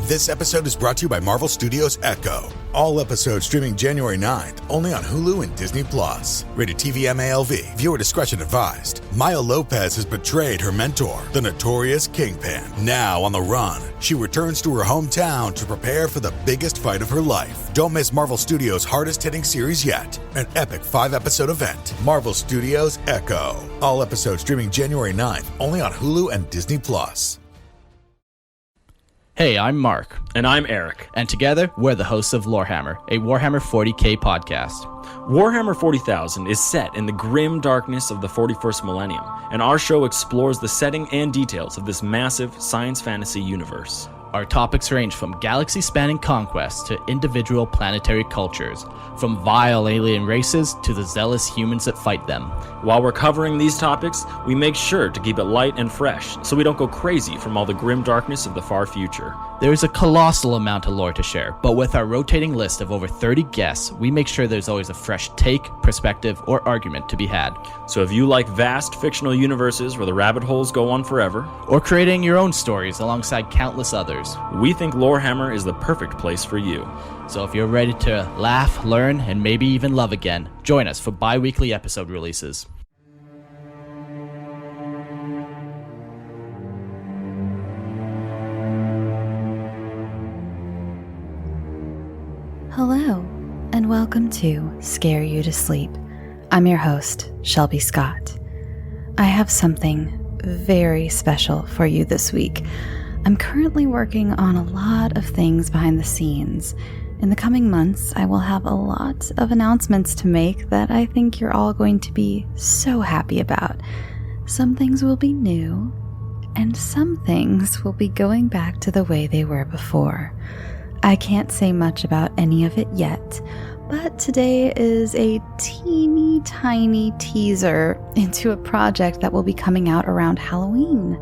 This episode is brought to you by Marvel Studios Echo. All episodes streaming January 9th, only on Hulu and Disney+. Rated TV MALV. Viewer discretion advised. Maya Lopez has betrayed her mentor, the notorious Kingpin. Now on the run, she returns to her hometown to prepare for the biggest fight of her life. Don't miss Marvel Studios' hardest-hitting series yet. An epic 5-episode event. Marvel Studios Echo. All episodes streaming January 9th, only on Hulu and Disney+. Hey, I'm Mark. And I'm Eric. And together, we're the hosts of Lorehammer, a Warhammer 40k podcast. Warhammer 40,000 is set in the grim darkness of the 41st millennium, and our show explores the setting and details of this massive science fantasy universe. Our topics range from galaxy-spanning conquests to individual planetary cultures, from vile alien races to the zealous humans that fight them. While we're covering these topics, we make sure to keep it light and fresh, so we don't go crazy from all the grim darkness of the far future. There is a colossal amount of lore to share, but with our rotating list of over 30 guests, we make sure there's always a fresh take, perspective, or argument to be had. So if you like vast fictional universes where the rabbit holes go on forever, or creating your own stories alongside countless others, we think Lorehammer is the perfect place for you. So if you're ready to laugh, learn, and maybe even love again, join us for bi-weekly episode releases. Hello, and welcome to Scare You to Sleep. I'm your host, Shelby Scott. I have something very special for you this week. I'm currently working on a lot of things behind the scenes. In the coming months, I will have a lot of announcements to make that I think you're all going to be so happy about. Some things will be new, and some things will be going back to the way they were before. I can't say much about any of it yet, but today is a teeny tiny teaser into a project that will be coming out around Halloween.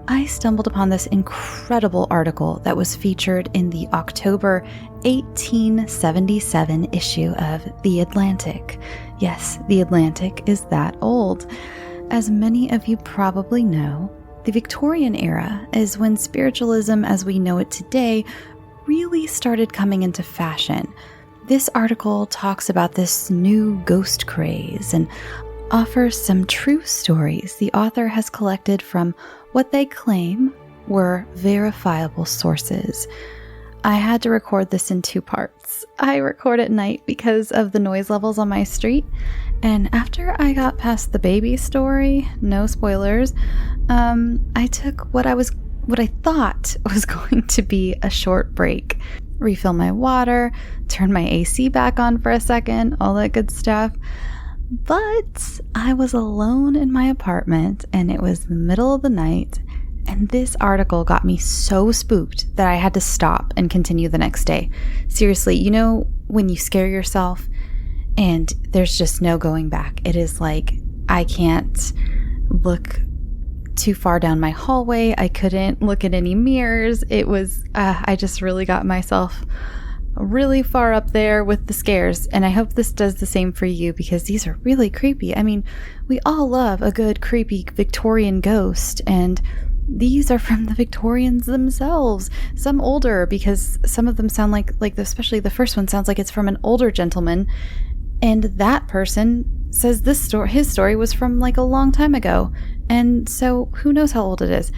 I stumbled upon this incredible article that was featured in the October 1877 issue of The Atlantic. Yes, The Atlantic is that old. As many of you probably know, the Victorian era is when spiritualism as we know it today really started coming into fashion. This article talks about this new ghost craze and offers some true stories the author has collected from what they claim were verifiable sources. I had to record this in 2 parts. I record at night because of the noise levels on my street, and after I got past the baby story, no spoilers, I took what I thought was going to be a short break. Refill my water, turn my AC back on for a second, all that good stuff. But I was alone in my apartment and it was the middle of the night, and this article got me so spooked that I had to stop and continue the next day. Seriously, you know when you scare yourself and there's just no going back? It is like I can't look too far down my hallway. I couldn't look at any mirrors. It was, I just really got myself really far up there with the scares, and I hope this does the same for you because these are really creepy. I mean, we all love a good creepy Victorian ghost, and these are from the Victorians themselves. Some older, because some of them sound like especially the first one sounds like it's from an older gentleman, and that person says his story was from like a long time ago, and so who knows how old it is.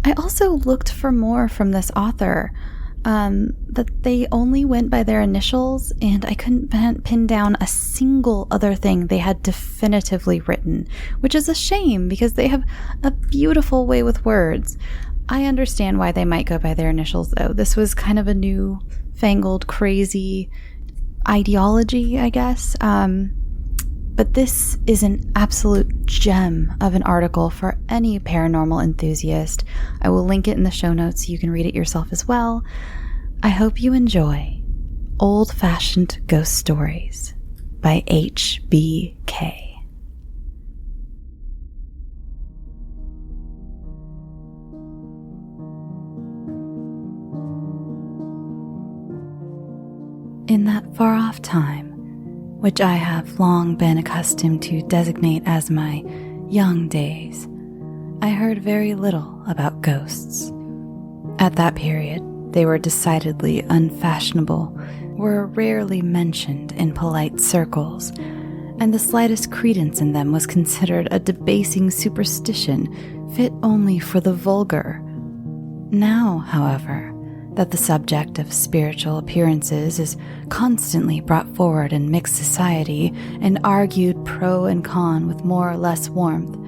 I also looked for more from this author, that they only went by their initials, and I couldn't pin down a single other thing they had definitively written, which is a shame because they have a beautiful way with words. I understand why they might go by their initials, though. This was kind of a new-fangled, crazy ideology, I guess. But this is an absolute gem of an article for any paranormal enthusiast. I will link it in the show notes so you can read it yourself as well. I hope you enjoy Old-Fashioned Ghost Stories by H.B.K. In that far-off time, which I have long been accustomed to designate as my young days, I heard very little about ghosts. At that period, they were decidedly unfashionable, were rarely mentioned in polite circles, and the slightest credence in them was considered a debasing superstition fit only for the vulgar. Now, however, that the subject of spiritual appearances is constantly brought forward in mixed society and argued pro and con with more or less warmth,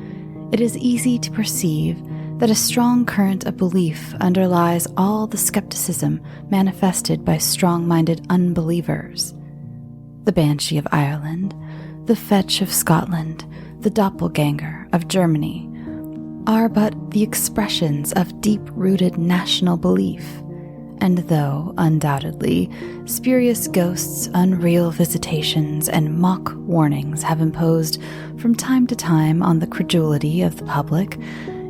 it is easy to perceive that a strong current of belief underlies all the skepticism manifested by strong-minded unbelievers. The Banshee of Ireland, the Fetch of Scotland, the Doppelganger of Germany are but the expressions of deep-rooted national belief, and though, undoubtedly, spurious ghosts, unreal visitations, and mock warnings have imposed from time to time on the credulity of the public,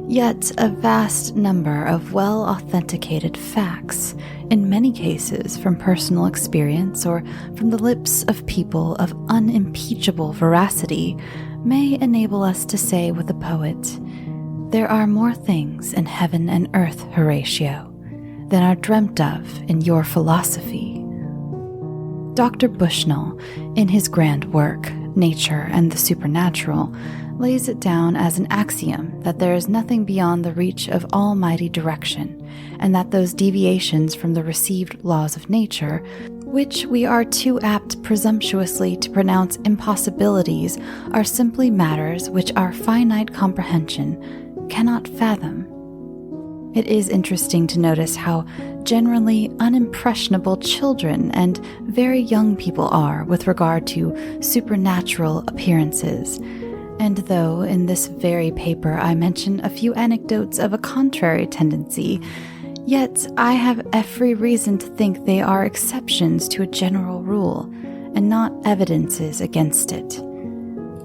yet a vast number of well-authenticated facts, in many cases from personal experience or from the lips of people of unimpeachable veracity, may enable us to say with the poet, "There are more things in heaven and earth, Horatio, than are dreamt of in your philosophy." Dr. Bushnell, in his grand work, Nature and the Supernatural, lays it down as an axiom that there is nothing beyond the reach of almighty direction, and that those deviations from the received laws of nature, which we are too apt presumptuously to pronounce impossibilities, are simply matters which our finite comprehension cannot fathom. It is interesting to notice how generally unimpressionable children and very young people are with regard to supernatural appearances. And though in this very paper I mention a few anecdotes of a contrary tendency, yet I have every reason to think they are exceptions to a general rule, and not evidences against it.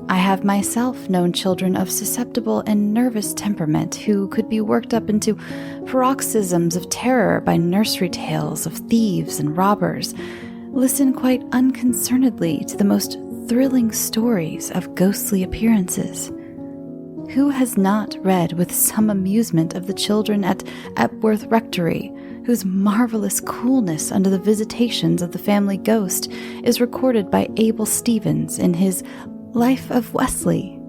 I have myself known children of susceptible and nervous temperament who could be worked up into paroxysms of terror by nursery tales of thieves and robbers, listen quite unconcernedly to the most thrilling stories of ghostly appearances. Who has not read with some amusement of the children at Epworth Rectory, whose marvelous coolness under the visitations of the family ghost is recorded by Abel Stevens in his Life of Wesley?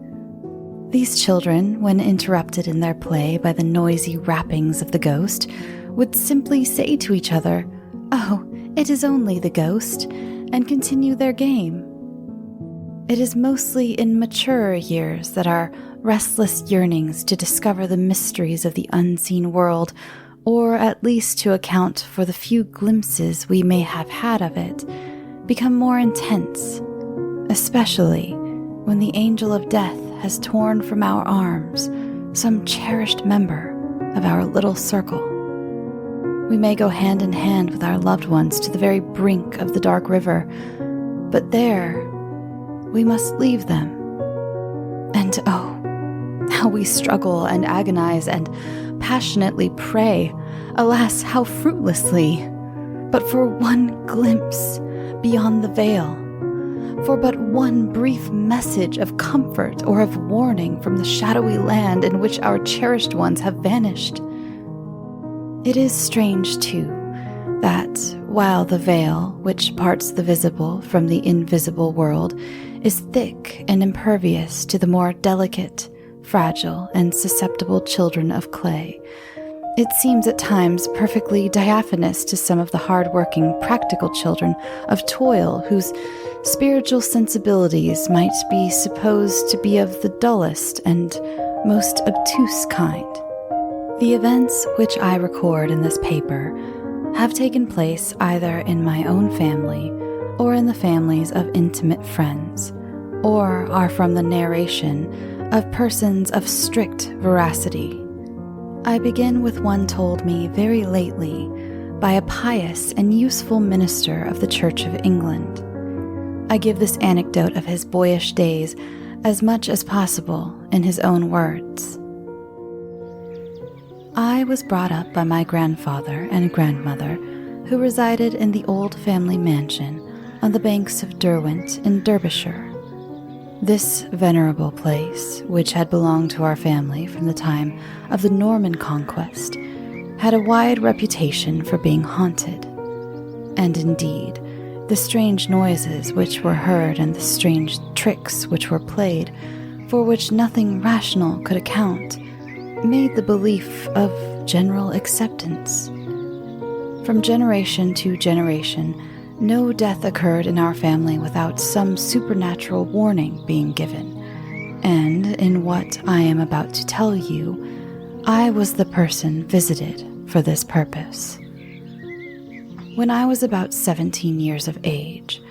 These children, when interrupted in their play by the noisy rappings of the ghost, would simply say to each other, "Oh, it is only the ghost," and continue their game. It is mostly in maturer years that our restless yearnings to discover the mysteries of the unseen world, or at least to account for the few glimpses we may have had of it, become more intense, especially when the angel of death has torn from our arms some cherished member of our little circle. We may go hand in hand with our loved ones to the very brink of the dark river, but there we must leave them. And oh, how we struggle and agonize and passionately pray, alas, how fruitlessly, but for one glimpse beyond the veil, for but one brief message of comfort or of warning from the shadowy land in which our cherished ones have vanished. It is strange, too, that while the veil which parts the visible from the invisible world is thick and impervious to the more delicate, fragile, and susceptible children of clay, it seems at times perfectly diaphanous to some of the hard-working, practical children of toil whose spiritual sensibilities might be supposed to be of the dullest and most obtuse kind. The events which I record in this paper have taken place either in my own family or in the families of intimate friends, or are from the narration of persons of strict veracity. I begin with one told me very lately by a pious and useful minister of the Church of England. I give this anecdote of his boyish days as much as possible in his own words. I was brought up by my grandfather and grandmother, who resided in the old family mansion on the banks of Derwent in Derbyshire. This venerable place, which had belonged to our family from the time of the Norman Conquest, had a wide reputation for being haunted. And indeed, the strange noises which were heard and the strange tricks which were played, for which nothing rational could account, made the belief of general acceptance. From generation to generation, no death occurred in our family without some supernatural warning being given, and in what I am about to tell you, I was the person visited for this purpose. When I was about 17 years of age,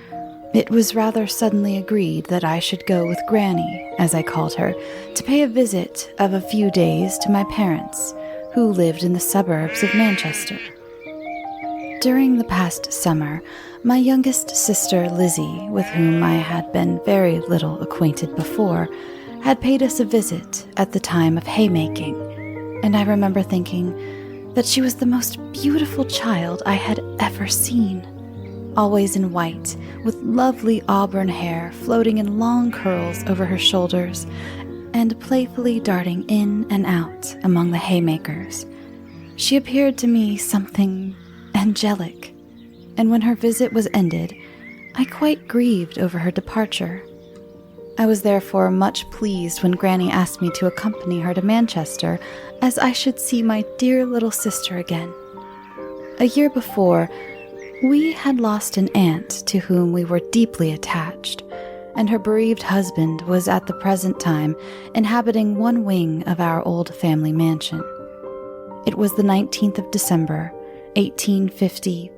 it was rather suddenly agreed that I should go with Granny, as I called her, to pay a visit of a few days to my parents, who lived in the suburbs of Manchester. During the past summer, my youngest sister Lizzie, with whom I had been very little acquainted before, had paid us a visit at the time of haymaking, and I remember thinking that she was the most beautiful child I had ever seen. Always in white, with lovely auburn hair floating in long curls over her shoulders, and playfully darting in and out among the haymakers. She appeared to me something angelic, and when her visit was ended, I quite grieved over her departure. I was therefore much pleased when Granny asked me to accompany her to Manchester, as I should see my dear little sister again. A year before, we had lost an aunt to whom we were deeply attached, and her bereaved husband was at the present time inhabiting one wing of our old family mansion. It was the 19th of December, 1850,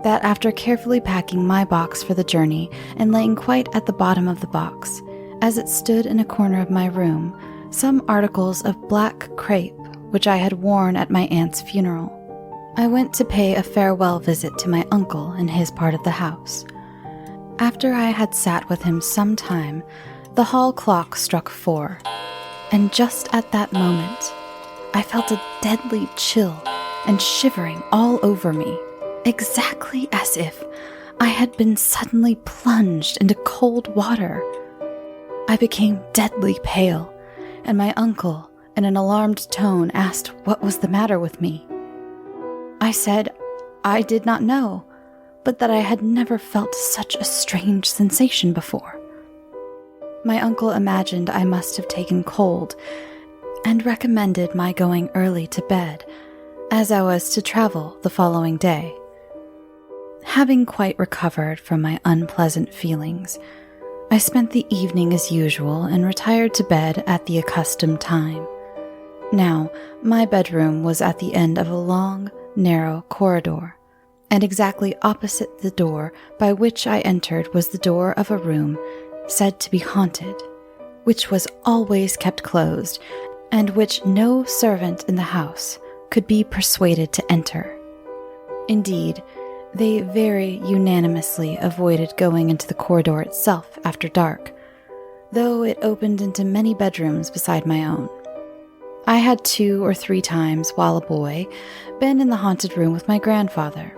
that after carefully packing my box for the journey and laying quite at the bottom of the box, as it stood in a corner of my room, some articles of black crepe which I had worn at my aunt's funeral, I went to pay a farewell visit to my uncle in his part of the house. After I had sat with him some time, the hall clock struck 4, and just at that moment, I felt a deadly chill and shivering all over me, exactly as if I had been suddenly plunged into cold water. I became deadly pale, and my uncle, in an alarmed tone, asked what was the matter with me. I said I did not know, but that I had never felt such a strange sensation before. My uncle imagined I must have taken cold, and recommended my going early to bed, as I was to travel the following day. Having quite recovered from my unpleasant feelings, I spent the evening as usual and retired to bed at the accustomed time. Now, my bedroom was at the end of a long, narrow corridor, and exactly opposite the door by which I entered was the door of a room said to be haunted, which was always kept closed, and which no servant in the house could be persuaded to enter. Indeed, they very unanimously avoided going into the corridor itself after dark, though it opened into many bedrooms beside my own. I had 2 or 3 times, while a boy, been in the haunted room with my grandfather.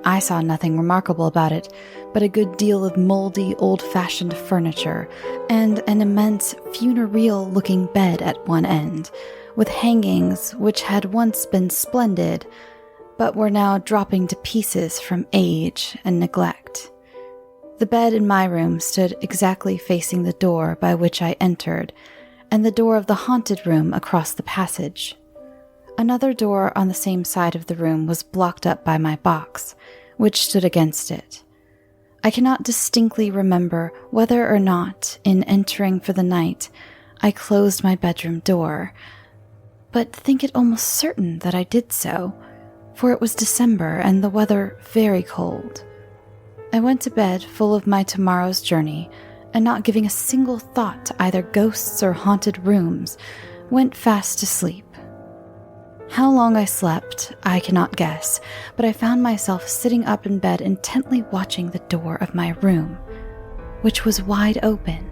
I saw nothing remarkable about it, but a good deal of moldy, old-fashioned furniture, and an immense funereal-looking bed at one end, with hangings which had once been splendid, but were now dropping to pieces from age and neglect. The bed in my room stood exactly facing the door by which I entered, and the door of the haunted room across the passage. Another door on the same side of the room was blocked up by my box, which stood against it. I cannot distinctly remember whether or not, in entering for the night, I closed my bedroom door, but think it almost certain that I did so, for it was December and the weather very cold. I went to bed full of my tomorrow's journey, and not giving a single thought to either ghosts or haunted rooms, went fast to sleep. How long I slept, I cannot guess, but I found myself sitting up in bed intently watching the door of my room, which was wide open,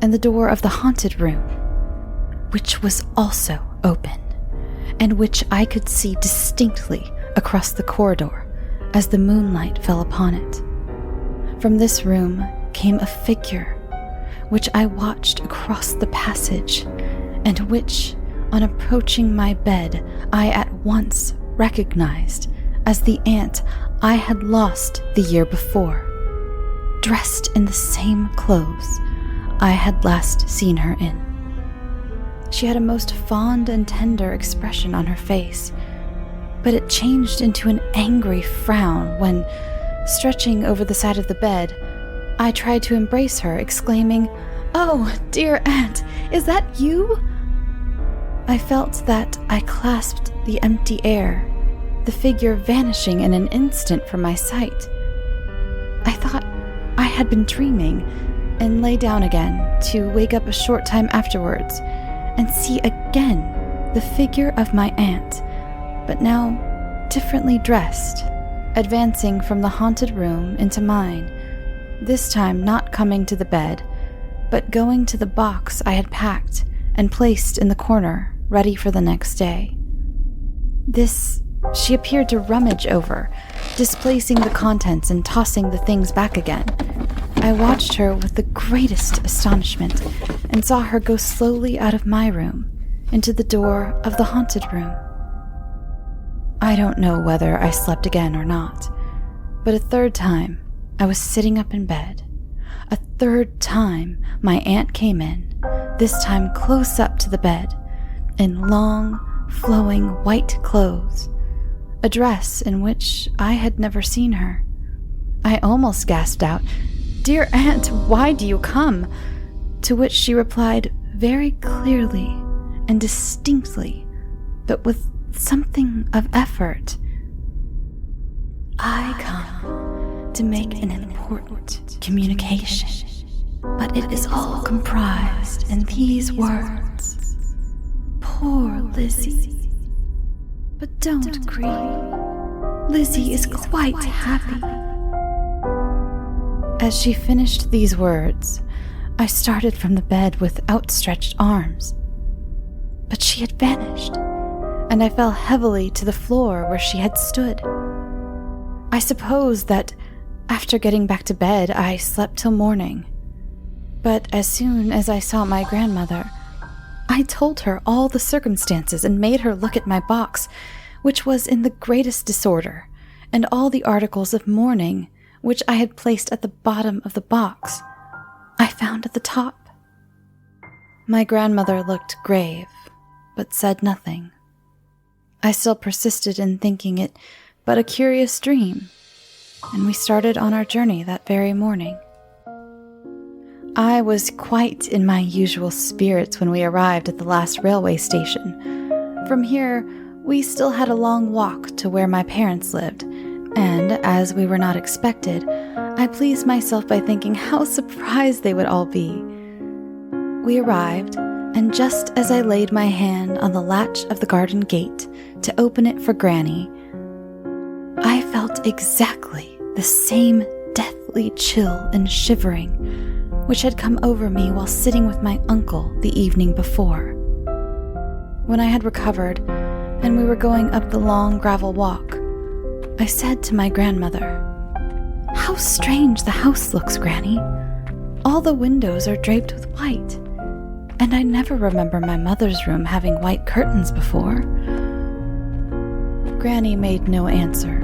and the door of the haunted room, which was also open, and which I could see distinctly across the corridor as the moonlight fell upon it. From this room came a figure, which I watched across the passage, and which, On approaching my bed, I at once recognized as the aunt I had lost the year before, dressed in the same clothes I had last seen her in. She had a most fond and tender expression on her face, but it changed into an angry frown when, stretching over the side of the bed, I tried to embrace her, exclaiming, "Oh, dear aunt, is that you?" I felt that I clasped the empty air, the figure vanishing in an instant from my sight. I thought I had been dreaming, and lay down again to wake up a short time afterwards and see again the figure of my aunt, but now differently dressed, advancing from the haunted room into mine, this time not coming to the bed, but going to the box I had packed and placed in the corner, ready for the next day. This she appeared to rummage over, displacing the contents and tossing the things back again. I watched her with the greatest astonishment and saw her go slowly out of my room into the door of the haunted room. I don't know whether I slept again or not, but a third time I was sitting up in bed. A third time my aunt came in, this time close up to the bed, in long, flowing white clothes, a dress in which I had never seen her. I almost gasped out, "Dear aunt, why do you come?" To which she replied very clearly and distinctly, but with something of effort, "I come to make an important communication, but it is all comprised in these words. Poor Lizzie. But don't grieve. Lizzie is quite happy." As she finished these words, I started from the bed with outstretched arms. But she had vanished, and I fell heavily to the floor where she had stood. I suppose that after getting back to bed, I slept till morning. But as soon as I saw my grandmother, I told her all the circumstances and made her look at my box, which was in the greatest disorder, and all the articles of mourning which I had placed at the bottom of the box, I found at the top. My grandmother looked grave, but said nothing. I still persisted in thinking it but a curious dream, and we started on our journey that very morning. I was quite in my usual spirits when we arrived at the last railway station. From here, we still had a long walk to where my parents lived, and as we were not expected, I pleased myself by thinking how surprised they would all be. We arrived, and just as I laid my hand on the latch of the garden gate to open it for Granny, I felt exactly the same deathly chill and shivering which had come over me while sitting with my uncle the evening before. When I had recovered, and we were going up the long gravel walk, I said to my grandmother, "How strange the house looks, Granny. All the windows are draped with white, and I never remember my mother's room having white curtains before." Granny made no answer,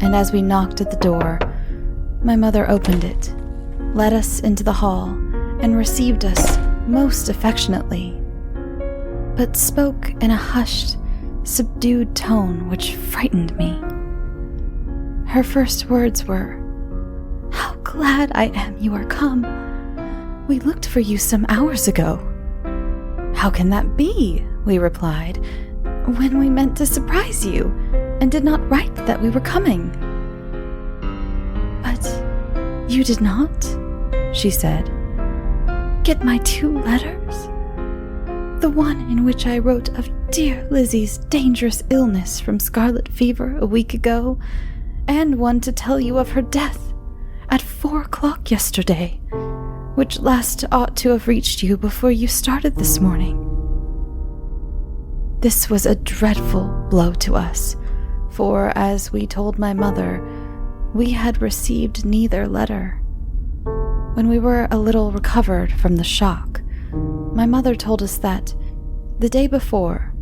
and as we knocked at the door, my mother opened it, led us into the hall, and received us most affectionately, but spoke in a hushed, subdued tone which frightened me. Her first words were, "How glad I am you are come. We looked for you some hours ago." "How can that be?" we replied, "when we meant to surprise you, and did not write that we were coming." "But you did not," she said, "get my 2 letters? The one in which I wrote of dear Lizzie's dangerous illness from scarlet fever a week ago, and one to tell you of her death at 4 o'clock yesterday, which last ought to have reached you before you started this morning." This was a dreadful blow to us, for, as we told my mother, we had received neither letter. When we were a little recovered from the shock, my mother told us that, The day before,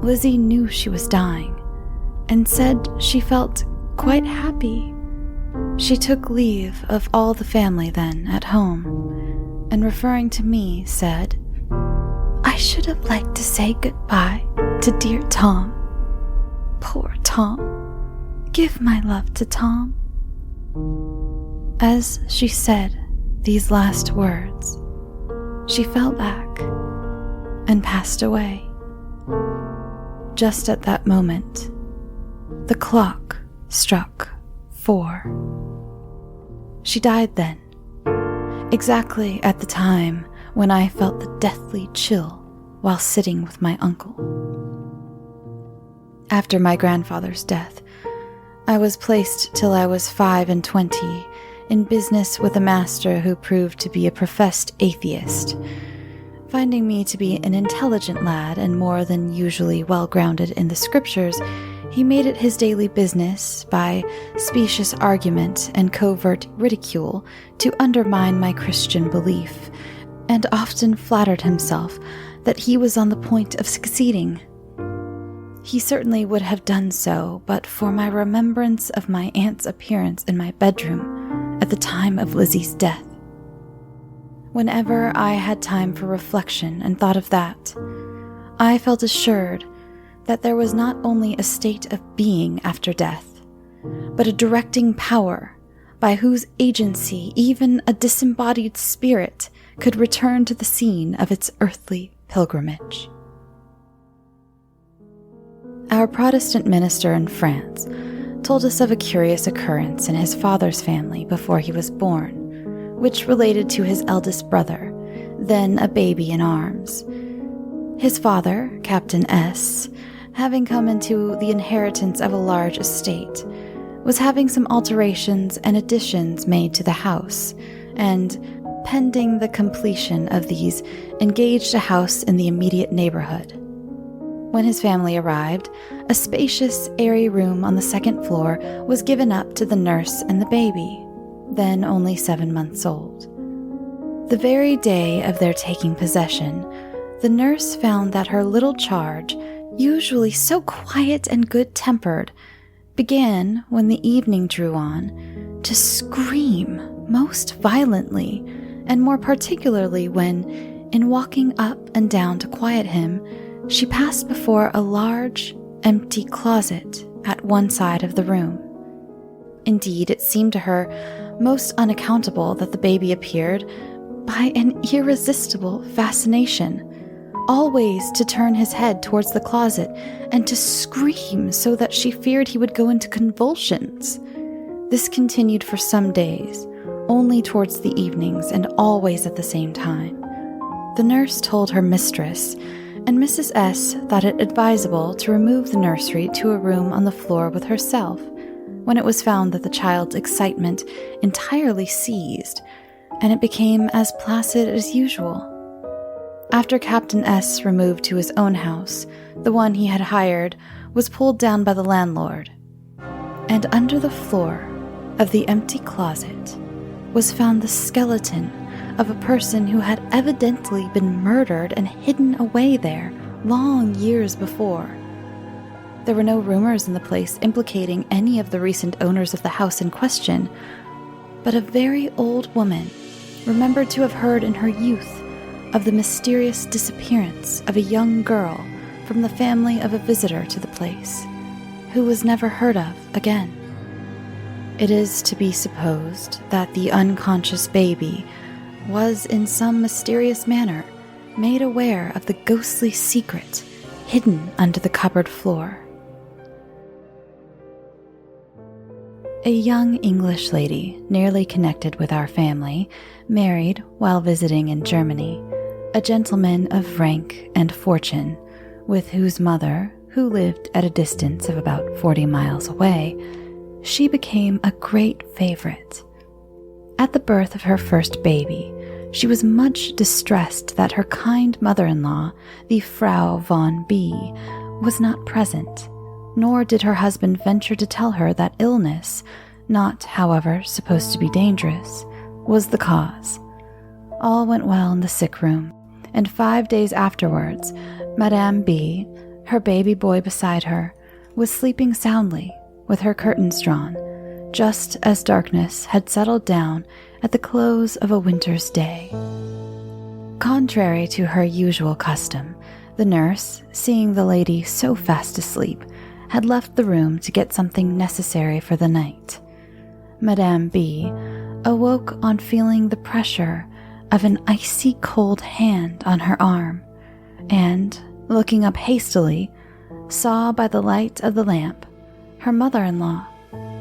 Lizzie knew she was dying and said she felt quite happy. She took leave of all the family then at home, and referring to me said, "I should have liked to say goodbye to dear Tom. Poor Tom. Give my love to Tom." As she said these last words, she fell back and passed away. Just at that moment, the clock struck 4. She died then, exactly at the time when I felt the deathly chill while sitting with my uncle. After my grandfather's death, I was placed till I was 25 in business with a master who proved to be a professed atheist. Finding me to be an intelligent lad and more than usually well-grounded in the scriptures, he made it his daily business, by specious argument and covert ridicule, to undermine my Christian belief, and often flattered himself that he was on the point of succeeding. He certainly would have done so but for my remembrance of my aunt's appearance in my bedroom at the time of Lizzie's death. Whenever I had time for reflection and thought of that, I felt assured that there was not only a state of being after death, but a directing power by whose agency even a disembodied spirit could return to the scene of its earthly pilgrimage. Our Protestant minister in France told us of a curious occurrence in his father's family before he was born, which related to his eldest brother, then a baby in arms. His father, Captain S., having come into the inheritance of a large estate, was having some alterations and additions made to the house, and, pending the completion of these, engaged a house in the immediate neighborhood. When his family arrived, a spacious, airy room on the second floor was given up to the nurse and the baby, then only 7 months old. The very day of their taking possession, the nurse found that her little charge, usually so quiet and good-tempered, began, when the evening drew on, to scream most violently, and more particularly when, in walking up and down to quiet him, she passed before a large, empty closet at one side of the room. Indeed, it seemed to her most unaccountable that the baby appeared, by an irresistible fascination, always to turn his head towards the closet and to scream so that she feared he would go into convulsions. This continued for some days, only towards the evenings and always at the same time. The nurse told her mistress, and Mrs. S. thought it advisable to remove the nursery to a room on the floor with herself, when it was found that the child's excitement entirely ceased, and it became as placid as usual. After Captain S. removed to his own house, the one he had hired was pulled down by the landlord, and under the floor of the empty closet was found the skeleton of a person who had evidently been murdered and hidden away there long years before. There were no rumors in the place implicating any of the recent owners of the house in question, but a very old woman remembered to have heard in her youth of the mysterious disappearance of a young girl from the family of a visitor to the place, who was never heard of again. It is to be supposed that the unconscious baby was in some mysterious manner made aware of the ghostly secret hidden under the cupboard floor. A young English lady, nearly connected with our family, married, while visiting in Germany, a gentleman of rank and fortune, with whose mother, who lived at a distance of about 40 miles away, she became a great favorite. At the birth of her first baby, she was much distressed that her kind mother-in-law, the Frau von B., was not present, nor did her husband venture to tell her that illness, not, however, supposed to be dangerous, was the cause. All went well in the sick room, and 5 days afterwards, Madame B, her baby boy beside her, was sleeping soundly with her curtains drawn, just as darkness had settled down at the close of a winter's day. Contrary to her usual custom, the nurse, seeing the lady so fast asleep, had left the room to get something necessary for the night. Madame B awoke on feeling the pressure of an icy cold hand on her arm, and, looking up hastily, saw by the light of the lamp her mother-in-law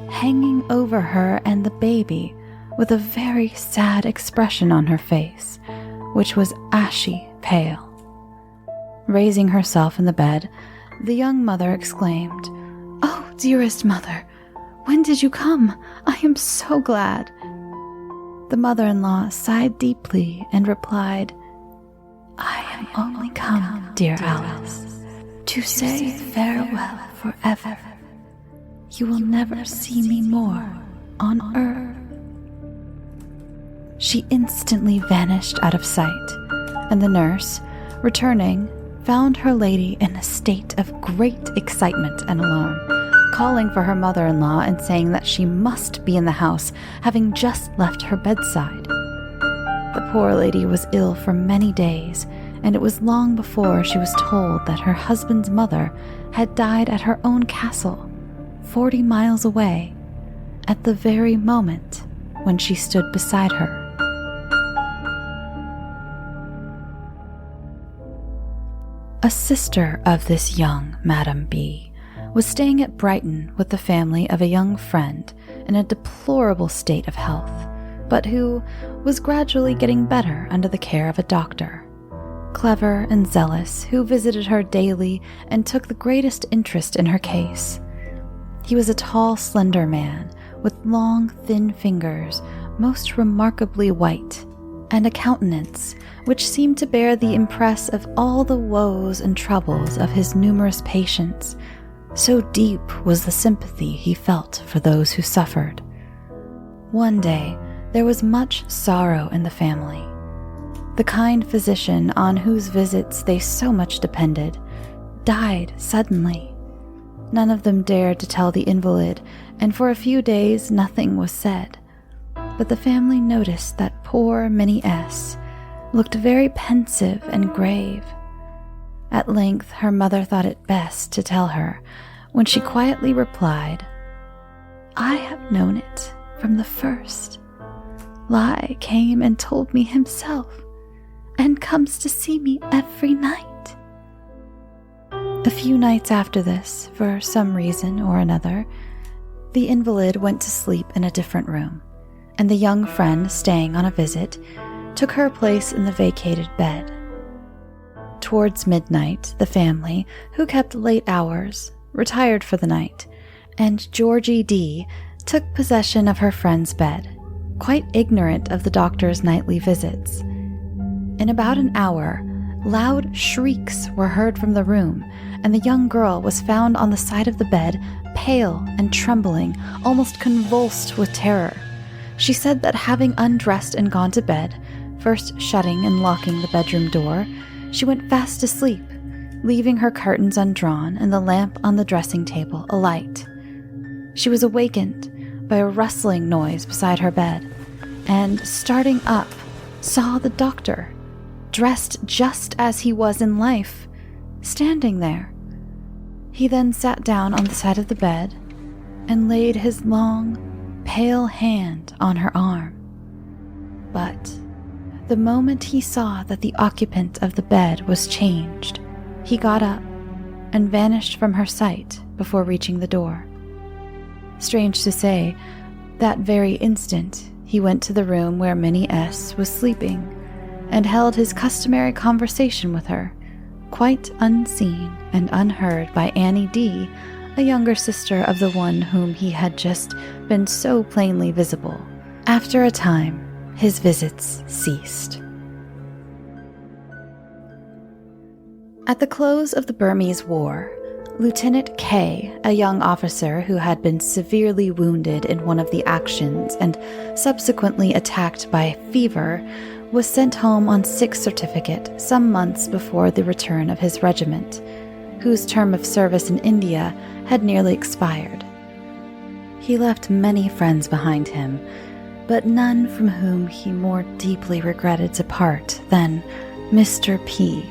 hanging over her and the baby with a very sad expression on her face, which was ashy pale. Raising herself in the bed, the young mother exclaimed, "Oh, dearest mother, when did you come? I am so glad." The mother-in-law sighed deeply and replied, "I am only come, dear Alice, to say farewell forever. You will never see me more on earth." She instantly vanished out of sight, and the nurse, returning, found her lady in a state of great excitement and alarm, calling for her mother-in-law and saying that she must be in the house, having just left her bedside. The poor lady was ill for many days, and it was long before she was told that her husband's mother had died at her own castle, 40 miles away, at the very moment when she stood beside her. A sister of this young Madame B was staying at Brighton with the family of a young friend in a deplorable state of health, but who was gradually getting better under the care of a doctor, clever and zealous, who visited her daily and took the greatest interest in her case. He was a tall, slender man with long, thin fingers, most remarkably white, and a countenance which seemed to bear the impress of all the woes and troubles of his numerous patients. So deep was the sympathy he felt for those who suffered. One day, there was much sorrow in the family. The kind physician on whose visits they so much depended died suddenly. None of them dared to tell the invalid, and for a few days nothing was said. But the family noticed that poor Minnie S. looked very pensive and grave. At length her mother thought it best to tell her, when she quietly replied, "I have known it from the first. Lai came and told me himself, and comes to see me every night." A few nights after this, for some reason or another, the invalid went to sleep in a different room, and the young friend staying on a visit took her place in the vacated bed. Towards midnight, the family, who kept late hours, retired for the night, and Georgie D. took possession of her friend's bed, quite ignorant of the doctor's nightly visits. In about an hour, loud shrieks were heard from the room, and the young girl was found on the side of the bed, pale and trembling, almost convulsed with terror. She said that having undressed and gone to bed, first shutting and locking the bedroom door, she went fast asleep, leaving her curtains undrawn and the lamp on the dressing table alight. She was awakened by a rustling noise beside her bed, and, starting up, saw the doctor, dressed just as he was in life, standing there. He then sat down on the side of the bed and laid his long, pale hand on her arm. But the moment he saw that the occupant of the bed was changed, he got up and vanished from her sight before reaching the door. Strange to say, that very instant he went to the room where Minnie S. was sleeping and held his customary conversation with her, quite unseen and unheard by Annie D., a younger sister of the one whom he had just been so plainly visible. After a time, his visits ceased. At the close of the Burmese War, Lieutenant K, a young officer who had been severely wounded in one of the actions and subsequently attacked by fever, was sent home on sick certificate some months before the return of his regiment, whose term of service in India had nearly expired. He left many friends behind him, but none from whom he more deeply regretted to part than Mr. P,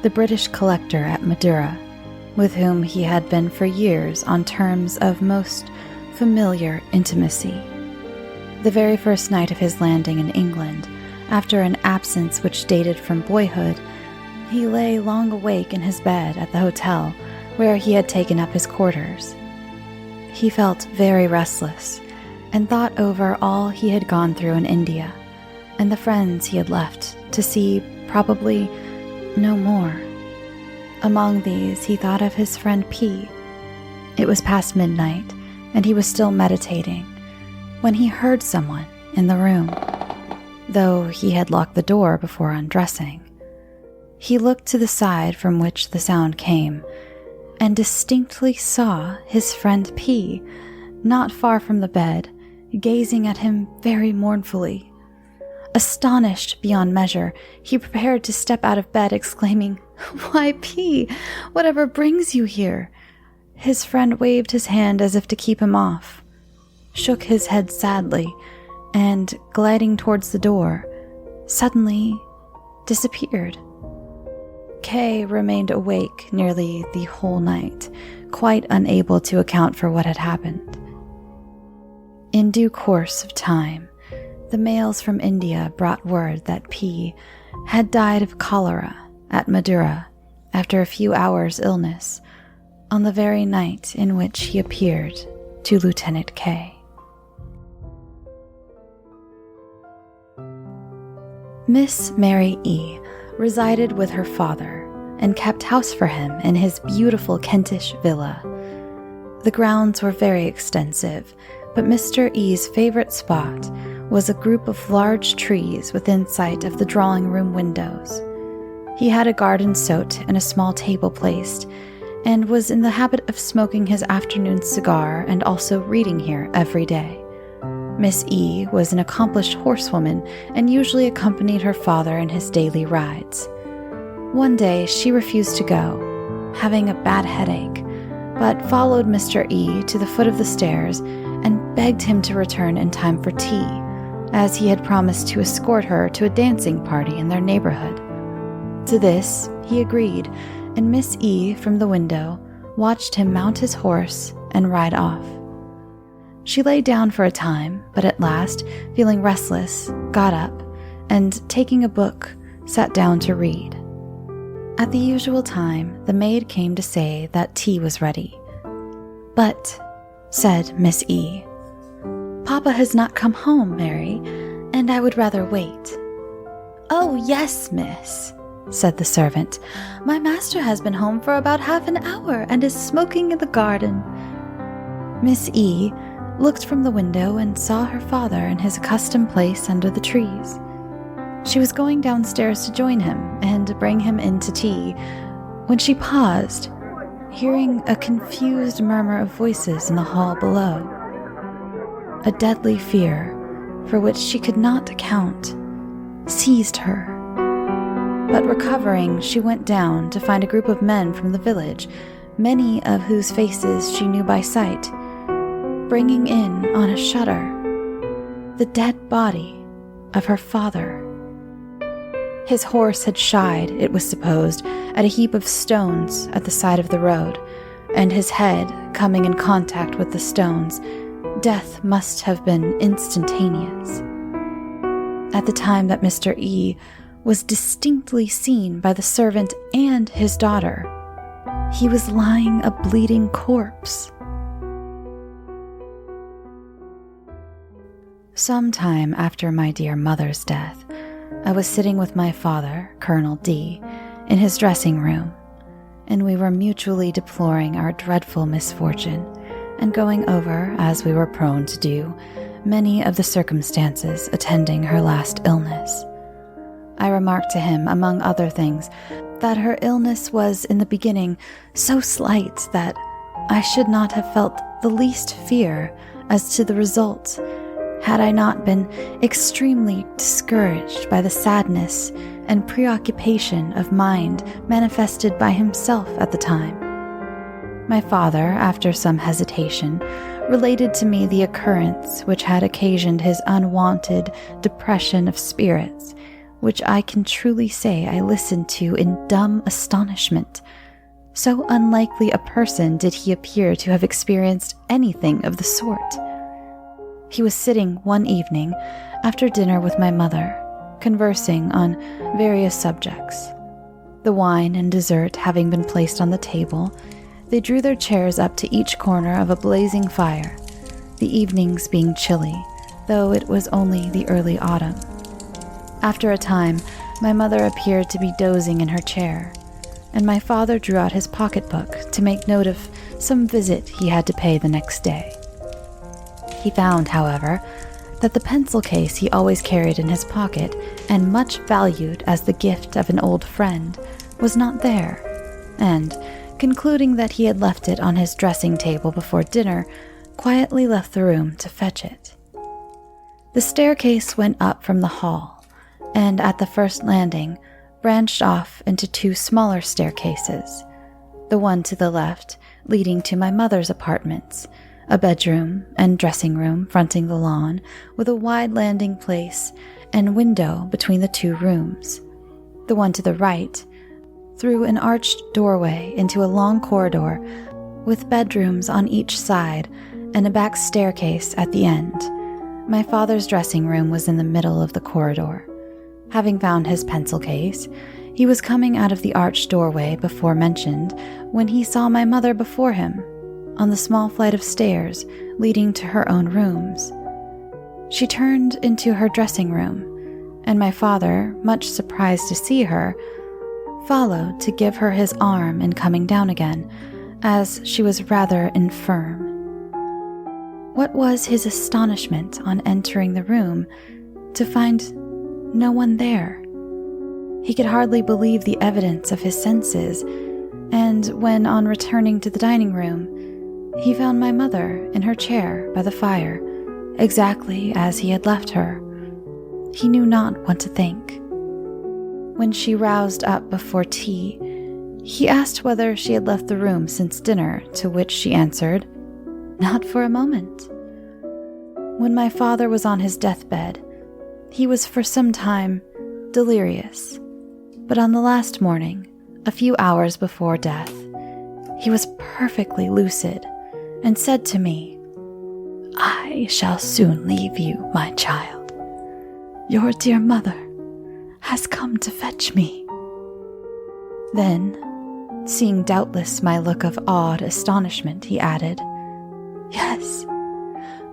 the British collector at Madura, with whom he had been for years on terms of most familiar intimacy. The very first night of his landing in England, after an absence which dated from boyhood, he lay long awake in his bed at the hotel where he had taken up his quarters. He felt very restless and thought over all he had gone through in India and the friends he had left to see probably no more. Among these, he thought of his friend P. It was past midnight, and he was still meditating, when he heard someone in the room, though he had locked the door before undressing. He looked to the side from which the sound came, and distinctly saw his friend P, not far from the bed, gazing at him very mournfully. Astonished beyond measure, he prepared to step out of bed, exclaiming, "Why, P, whatever brings you here?" His friend waved his hand as if to keep him off, shook his head sadly, and, gliding towards the door, suddenly disappeared. K remained awake nearly the whole night, quite unable to account for what had happened. In due course of time, the mails from India brought word that P had died of cholera at Madura after a few hours' illness on the very night in which he appeared to Lieutenant K. Miss Mary E. resided with her father and kept house for him in his beautiful Kentish villa. The grounds were very extensive, but Mr. E.'s favorite spot was a group of large trees within sight of the drawing-room windows. He had a garden sote and a small table placed, and was in the habit of smoking his afternoon cigar and also reading here every day. Miss E. was an accomplished horsewoman and usually accompanied her father in his daily rides. One day she refused to go, having a bad headache, but followed Mr. E. to the foot of the stairs and begged him to return in time for tea, as he had promised to escort her to a dancing party in their neighborhood. To this he agreed, and Miss E. from the window watched him mount his horse and ride off. She lay down for a time, but at last, feeling restless, got up, and taking a book, sat down to read. At the usual time, the maid came to say that tea was ready. "But," said Miss E., "Papa has not come home, Mary, and I would rather wait." "Oh, yes, miss," said the servant. "My master has been home for about half an hour and is smoking in the garden." Miss E. looked from the window and saw her father in his accustomed place under the trees. She was going downstairs to join him and bring him in to tea, when she paused, hearing a confused murmur of voices in the hall below. A deadly fear, for which she could not account, seized her. But recovering, she went down to find a group of men from the village, many of whose faces she knew by sight, bringing in on a shutter the dead body of her father. His horse had shied, it was supposed, at a heap of stones at the side of the road, and his head coming in contact with the stones, death must have been instantaneous. At the time that Mr. E. was distinctly seen by the servant and his daughter, he was lying a bleeding corpse. Some time after my dear mother's death, I was sitting with my father, Colonel D., in his dressing room, and we were mutually deploring our dreadful misfortune and going over, as we were prone to do, many of the circumstances attending her last illness. I remarked to him, among other things, that her illness was, in the beginning, so slight that I should not have felt the least fear as to the result, had I not been extremely discouraged by the sadness and preoccupation of mind manifested by himself at the time. My father, after some hesitation, related to me the occurrence which had occasioned his unwonted depression of spirits, which I can truly say I listened to in dumb astonishment. So unlikely a person did he appear to have experienced anything of the sort. He was sitting one evening after dinner with my mother, conversing on various subjects. The wine and dessert having been placed on the table, they drew their chairs up to each corner of a blazing fire, the evenings being chilly, though it was only the early autumn. After a time, my mother appeared to be dozing in her chair, and my father drew out his pocketbook to make note of some visit he had to pay the next day. He found, however, that the pencil case he always carried in his pocket, and much valued as the gift of an old friend, was not there, and, concluding that he had left it on his dressing table before dinner, quietly left the room to fetch it. The staircase went up from the hall, and at the first landing branched off into two smaller staircases, the one to the left leading to my mother's apartments, a bedroom and dressing room fronting the lawn, with a wide landing place and window between the two rooms. The one to the right, through an arched doorway into a long corridor, with bedrooms on each side and a back staircase at the end. My father's dressing room was in the middle of the corridor. Having found his pencil case, he was coming out of the arched doorway before mentioned when he saw my mother before him, on the small flight of stairs leading to her own rooms. She turned into her dressing room, and my father, much surprised to see her, followed to give her his arm in coming down again, as she was rather infirm. What was his astonishment on entering the room to find no one there? He could hardly believe the evidence of his senses, and when, on returning to the dining room, he found my mother in her chair by the fire, exactly as he had left her, he knew not what to think. When she roused up before tea, he asked whether she had left the room since dinner, to which she answered, "Not for a moment." When my father was on his deathbed, he was for some time delirious, but on the last morning, a few hours before death, he was perfectly lucid and said to me, "I shall soon leave you, my child. Your dear mother has come to fetch me." Then, seeing doubtless my look of awed astonishment, he added, "Yes,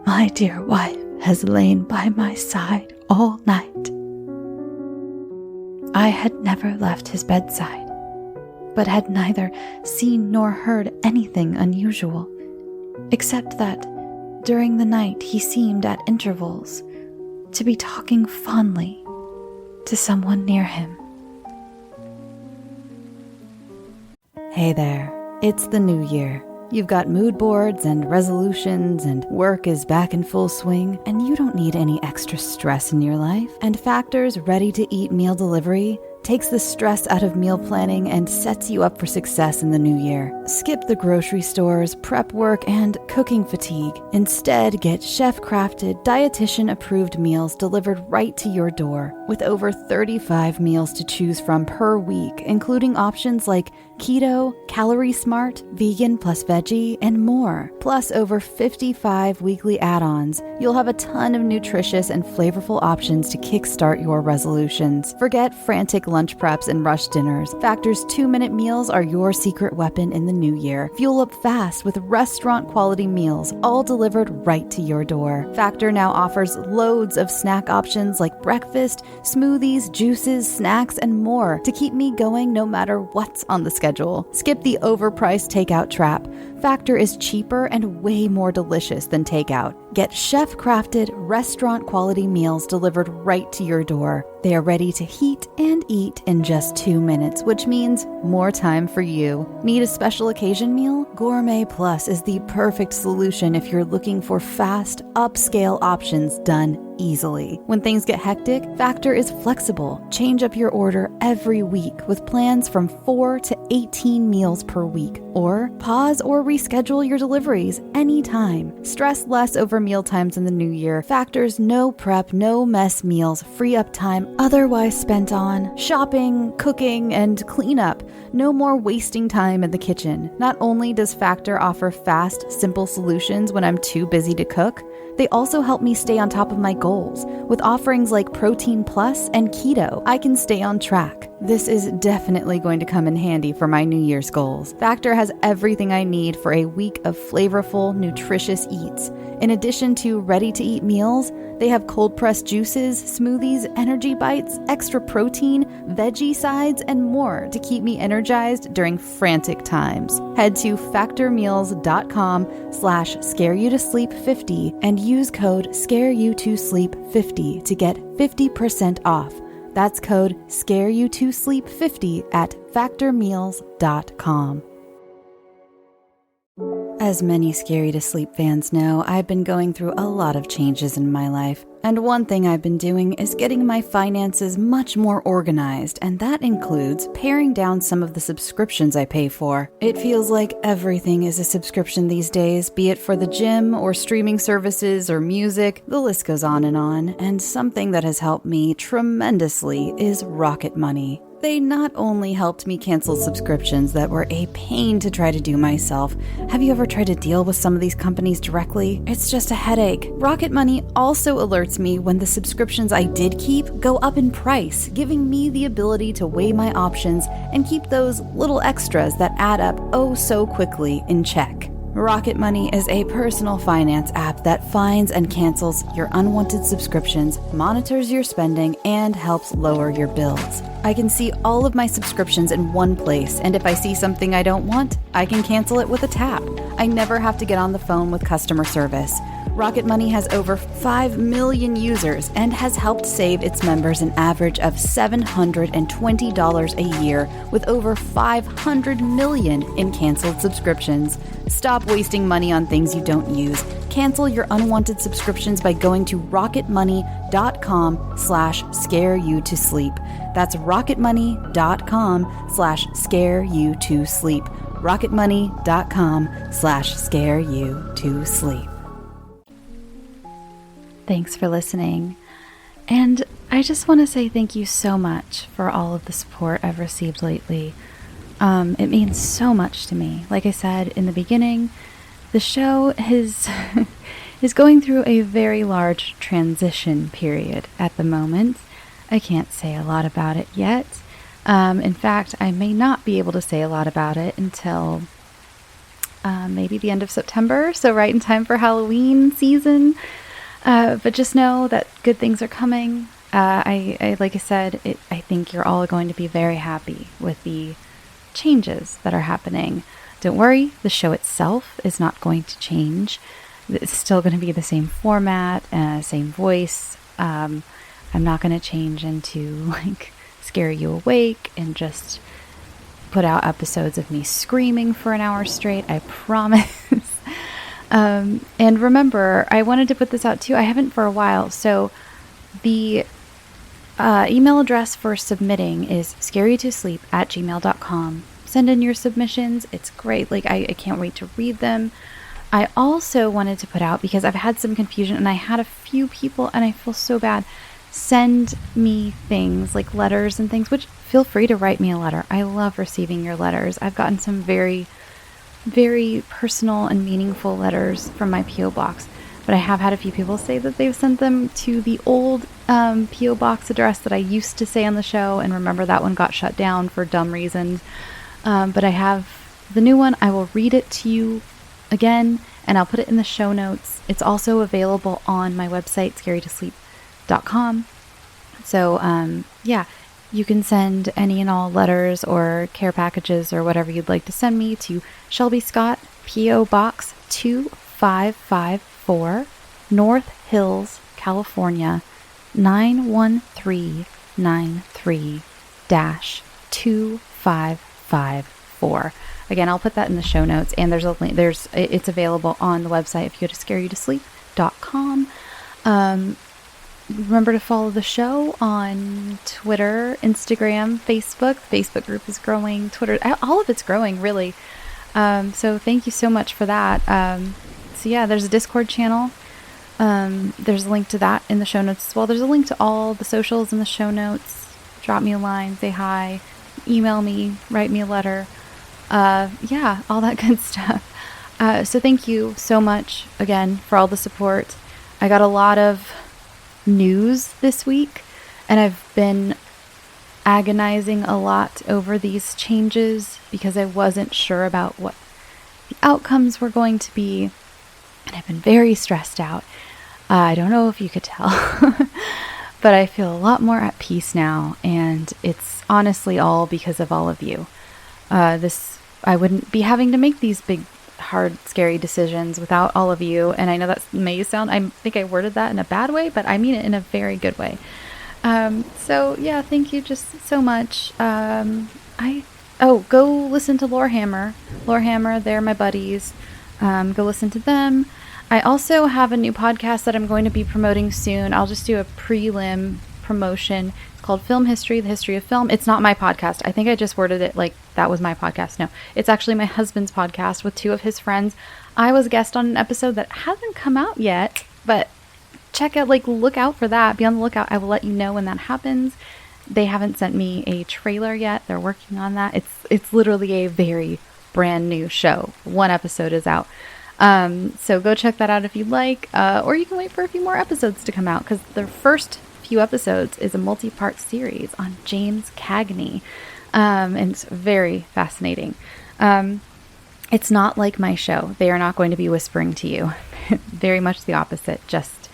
my dear wife has lain by my side all night." I had never left his bedside, but had neither seen nor heard anything unusual, except that during the night he seemed at intervals to be talking fondly to someone near him. Hey there, it's the new year. You've got mood boards and resolutions, and work is back in full swing, and you don't need any extra stress in your life. And Factor's ready-to-eat meal delivery takes the stress out of meal planning and sets you up for success in the new year. Skip the grocery stores, prep work, and cooking fatigue. Instead, get chef-crafted, dietitian-approved meals delivered right to your door, with over 35 meals to choose from per week, including options like keto, calorie smart, vegan plus veggie, and more. Plus over 55 weekly add-ons. You'll have a ton of nutritious and flavorful options to kickstart your resolutions. Forget frantic lunch preps and rush dinners. Factor's 2-minute meals are your secret weapon in the new year. Fuel up fast with restaurant-quality meals, all delivered right to your door. Factor now offers loads of snack options like breakfast, smoothies, juices, snacks, and more to keep me going no matter what's on the schedule. Skip the overpriced takeout trap. Factor is cheaper and way more delicious than takeout. Get chef-crafted, restaurant-quality meals delivered right to your door. They are ready to heat and eat in just 2 minutes, which means more time for you. Need a special occasion meal? Gourmet Plus is the perfect solution if you're looking for fast, upscale options done easily. When things get hectic, Factor is flexible. Change up your order every week with plans from 4 to 18 meals per week. Or pause or reschedule your deliveries anytime. Stress less over meal times in the new year. Factor's no prep, no mess meals free up time otherwise spent on shopping, cooking, and cleanup. No more wasting time in the kitchen. Not only does Factor offer fast, simple solutions when I'm too busy to cook, they also help me stay on top of my goals. With offerings like Protein Plus and Keto, I can stay on track. This is definitely going to come in handy for my New Year's goals. Factor has everything I need for a week of flavorful, nutritious eats. In addition to ready-to-eat meals, they have cold-pressed juices, smoothies, energy bites, extra protein, veggie sides, and more to keep me energized during frantic times. Head to factormeals.com/scareyoutosleep50 and use code scareyoutosleep50 to get 50% off. That's code scareyoutosleep50 at factormeals.com. As many Scary to Sleep fans know, I've been going through a lot of changes in my life. And one thing I've been doing is getting my finances much more organized, and that includes paring down some of the subscriptions I pay for. It feels like everything is a subscription these days, be it for the gym or streaming services or music, the list goes on, and something that has helped me tremendously is Rocket Money. They not only helped me cancel subscriptions that were a pain to try to do myself. Have you ever tried to deal with some of these companies directly? It's just a headache. Rocket Money also alerts me when the subscriptions I did keep go up in price, giving me the ability to weigh my options and keep those little extras that add up oh so quickly in check. Rocket Money is a personal finance app that finds and cancels your unwanted subscriptions, monitors your spending, and helps lower your bills. I can see all of my subscriptions in one place, and if I see something I don't want, I can cancel it with a tap. I never have to get on the phone with customer service. Rocket Money has over 5 million users and has helped save its members an average of $720 a year with over 500 million in canceled subscriptions. Stop wasting money on things you don't use. Cancel your unwanted subscriptions by going to rocketmoney.com/scareyoutosleep. That's rocketmoney.com/scareyoutosleep. rocketmoney.com/scareyoutosleep. Thanks for listening. And I just want to say thank you so much for all of the support I've received lately. It means so much to me. Like I said in the beginning, the show is going through a very large transition period at the moment. I can't say a lot about it yet. In fact, I may not be able to say a lot about it until maybe the end of September, so right in time for Halloween season. But just know that good things are coming. I like I said, I think you're all going to be very happy with the changes that are happening. Don't worry, the show itself is not going to change. It's still going to be the same format, same voice. I'm not going to change into scare you awake and just put out episodes of me screaming for an hour straight. I promise. And remember, I wanted to put this out too. I haven't for a while. So the email address for submitting is scareyoutosleep@gmail.com. Send in your submissions. It's great. I can't wait to read them. I also wanted to put out, because I've had some confusion and I had a few people, and I feel so bad, send me things like letters and things, which feel free to write me a letter. I love receiving your letters. I've gotten some very, very personal and meaningful letters from my P.O. box. But I have had a few people say that they've sent them to the old P.O. box address that I used to say on the show. And remember, that one got shut down for dumb reasons. But I have the new one. I will read it to you again, and I'll put it in the show notes. It's also available on my website, scareyoutosleep.com. So, yeah, you can send any and all letters or care packages or whatever you'd like to send me to Shelby Scott, P.O. Box 2554, North Hills, California, 91393-2554. Again, I'll put that in the show notes, and there's a link. It's available on the website if you go to scareyoutosleep.com. Remember to follow the show on Twitter, Instagram, Facebook. The Facebook group is growing. Twitter, all of it's growing, really. So thank you so much for that. So yeah, there's a Discord channel. There's a link to that in the show notes as well. There's a link to all the socials in the show notes. Drop me a line, say hi, email me, write me a letter. Yeah, all that good stuff. So thank you so much again for all the support. I got a lot of news this week, and I've been agonizing a lot over these changes because I wasn't sure about what the outcomes were going to be, and I've been very stressed out. I don't know if you could tell, but I feel a lot more at peace now, and it's honestly all because of all of you. I wouldn't be having to make these big, hard, scary decisions without all of you. And I know that may sound, I think I worded that in a bad way, but I mean it in a very good way. So yeah, thank you just so much. Go listen to Lorehammer, they're my buddies. Go listen to them. I also have a new podcast that I'm going to be promoting soon. I'll just do a prelim promotion. It's called Film History, the History of Film. It's not my podcast. I think I just worded it like that was my podcast. No, it's actually my husband's podcast with two of his friends. I was a guest on an episode that hasn't come out yet, but check out, look out for that. Be on the lookout. I will let you know when that happens. They haven't sent me a trailer yet. They're working on that. It's literally a very brand new show. One episode is out. So go check that out if you'd like, or you can wait for a few more episodes to come out, because the first few episodes is a multi-part series on James Cagney, and it's very fascinating. It's not like my show. They are not going to be whispering to you. Very much the opposite. Just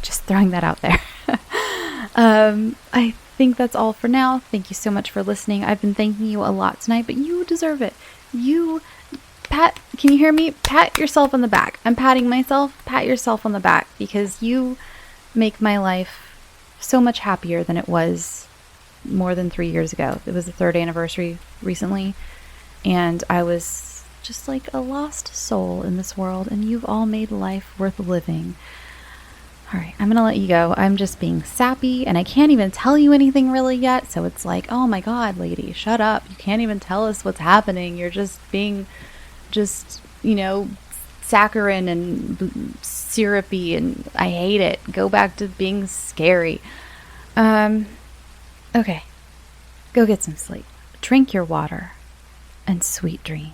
throwing that out there. I think that's all for now. Thank you so much for listening. I've been thanking you a lot tonight, but you deserve it. Can you hear me? Pat yourself on the back. I'm patting myself. Pat yourself on the back, because you make my life so much happier than it was more than 3 years ago. It was the 3rd anniversary recently, and I was just like a lost soul in this world, and you've all made life worth living. All right, I'm going to let you go. I'm just being sappy, and I can't even tell you anything really yet, so it's like, oh my God, lady, shut up. You can't even tell us what's happening. You're just being saccharine and syrupy, and I hate it. Go back to being scary. Okay. Go get some sleep. Drink your water, and sweet dreams.